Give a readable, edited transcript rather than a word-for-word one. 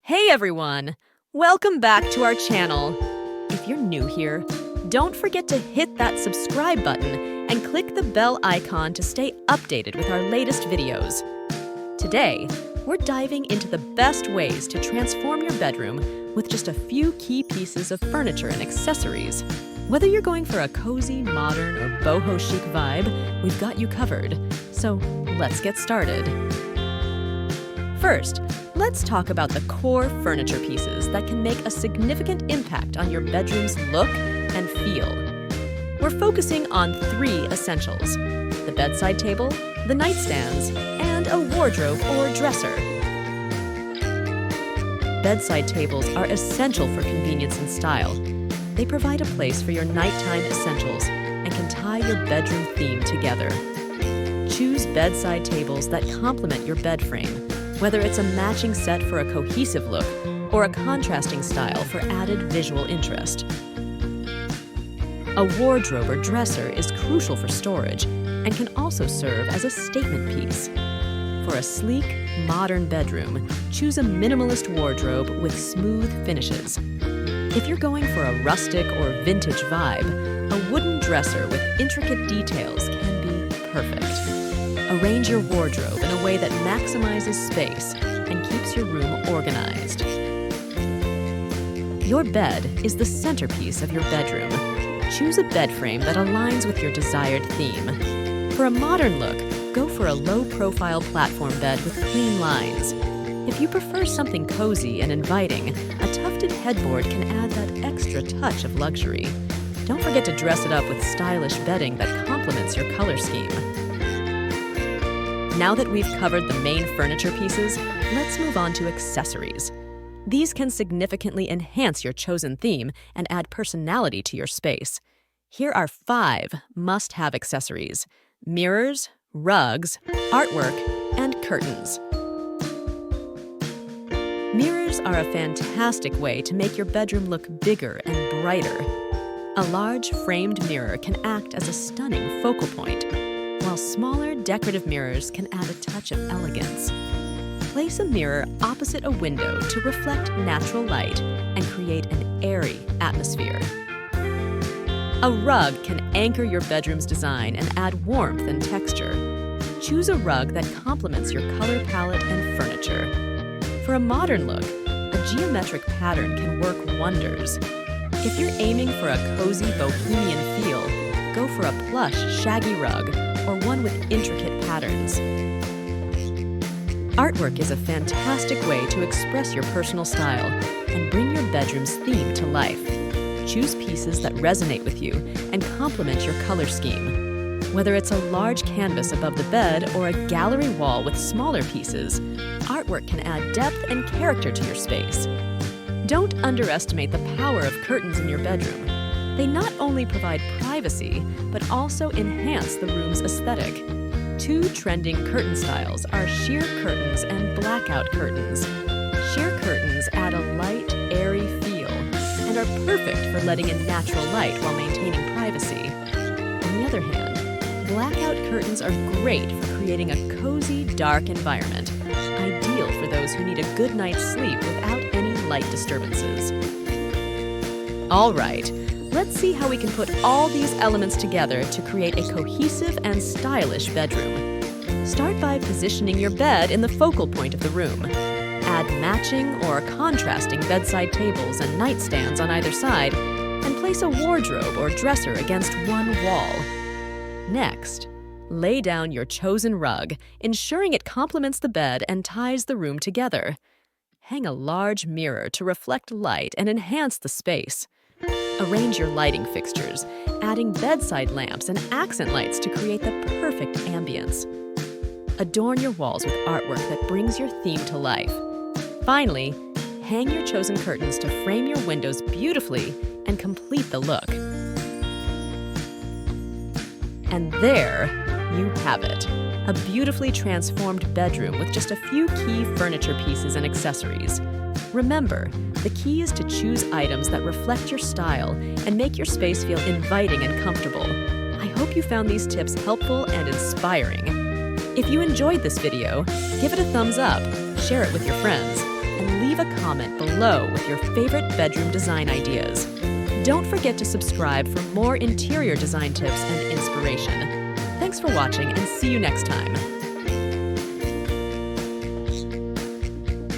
Hey everyone! Welcome back to our channel. If you're new here, don't forget to hit that subscribe button and click the bell icon to stay updated with our latest videos. Today, we're diving into the best ways to transform your bedroom with just a few key pieces of furniture and accessories. Whether you're going for a cozy, modern, or boho-chic vibe, we've got you covered. So let's get started. First, let's talk about the core furniture pieces that can make a significant impact on your bedroom's look and feel. We're focusing on three essentials: the bedside table, the nightstands, and a wardrobe or dresser. Bedside tables are essential for convenience and style. They provide a place for your nighttime essentials and can tie your bedroom theme together. Choose bedside tables that complement your bed frame, whether it's a matching set for a cohesive look or a contrasting style for added visual interest. A wardrobe or dresser is crucial for storage and can also serve as a statement piece. For a sleek, modern bedroom, choose a minimalist wardrobe with smooth finishes. If you're going for a rustic or vintage vibe, a wooden dresser with intricate details can be perfect. Arrange your wardrobe in a way that maximizes space and keeps your room organized. Your bed is the centerpiece of your bedroom. Choose a bed frame that aligns with your desired theme. For a modern look, go for a low-profile platform bed with clean lines. If you prefer something cozy and inviting, a tufted headboard can add that extra touch of luxury. Don't forget to dress it up with stylish bedding that complements your color scheme. Now that we've covered the main furniture pieces, let's move on to accessories. These can significantly enhance your chosen theme and add personality to your space. Here are 5 must-have accessories: mirrors, rugs, artwork, and curtains. Mirrors are a fantastic way to make your bedroom look bigger and brighter. A large framed mirror can act as a stunning focal point, while smaller decorative mirrors can add a touch of elegance. Place a mirror opposite a window to reflect natural light and create an airy atmosphere. A rug can anchor your bedroom's design and add warmth and texture. Choose a rug that complements your color palette and furniture. For a modern look, a geometric pattern can work wonders. If you're aiming for a cozy bohemian feel, go for a plush, shaggy rug or one with intricate patterns. Artwork is a fantastic way to express your personal style and bring your bedroom's theme to life. Choose pieces that resonate with you and complement your color scheme. Whether it's a large canvas above the bed or a gallery wall with smaller pieces, artwork can add depth and character to your space. Don't underestimate the power of curtains in your bedroom. They not only provide privacy, but also enhance the room's aesthetic. 2 trending curtain styles are sheer curtains and blackout curtains. Sheer curtains add a light, airy feel and are perfect for letting in natural light while maintaining privacy. On the other hand, blackout curtains are great for creating a cozy, dark environment, ideal for those who need a good night's sleep without any light disturbances. All right. Let's see how we can put all these elements together to create a cohesive and stylish bedroom. Start by positioning your bed in the focal point of the room. Add matching or contrasting bedside tables and nightstands on either side, and place a wardrobe or dresser against one wall. Next, lay down your chosen rug, ensuring it complements the bed and ties the room together. Hang a large mirror to reflect light and enhance the space. Arrange your lighting fixtures, adding bedside lamps and accent lights to create the perfect ambience. Adorn your walls with artwork that brings your theme to life. Finally, hang your chosen curtains to frame your windows beautifully and complete the look. And there you have it, a beautifully transformed bedroom with just a few key furniture pieces and accessories. Remember, the key is to choose items that reflect your style and make your space feel inviting and comfortable. I hope you found these tips helpful and inspiring. If you enjoyed this video, give it a thumbs up, share it with your friends, and leave leave a comment below with your favorite bedroom design ideas. Don't forget to subscribe for more interior design tips and inspiration. Thanks for watching, and see you next time.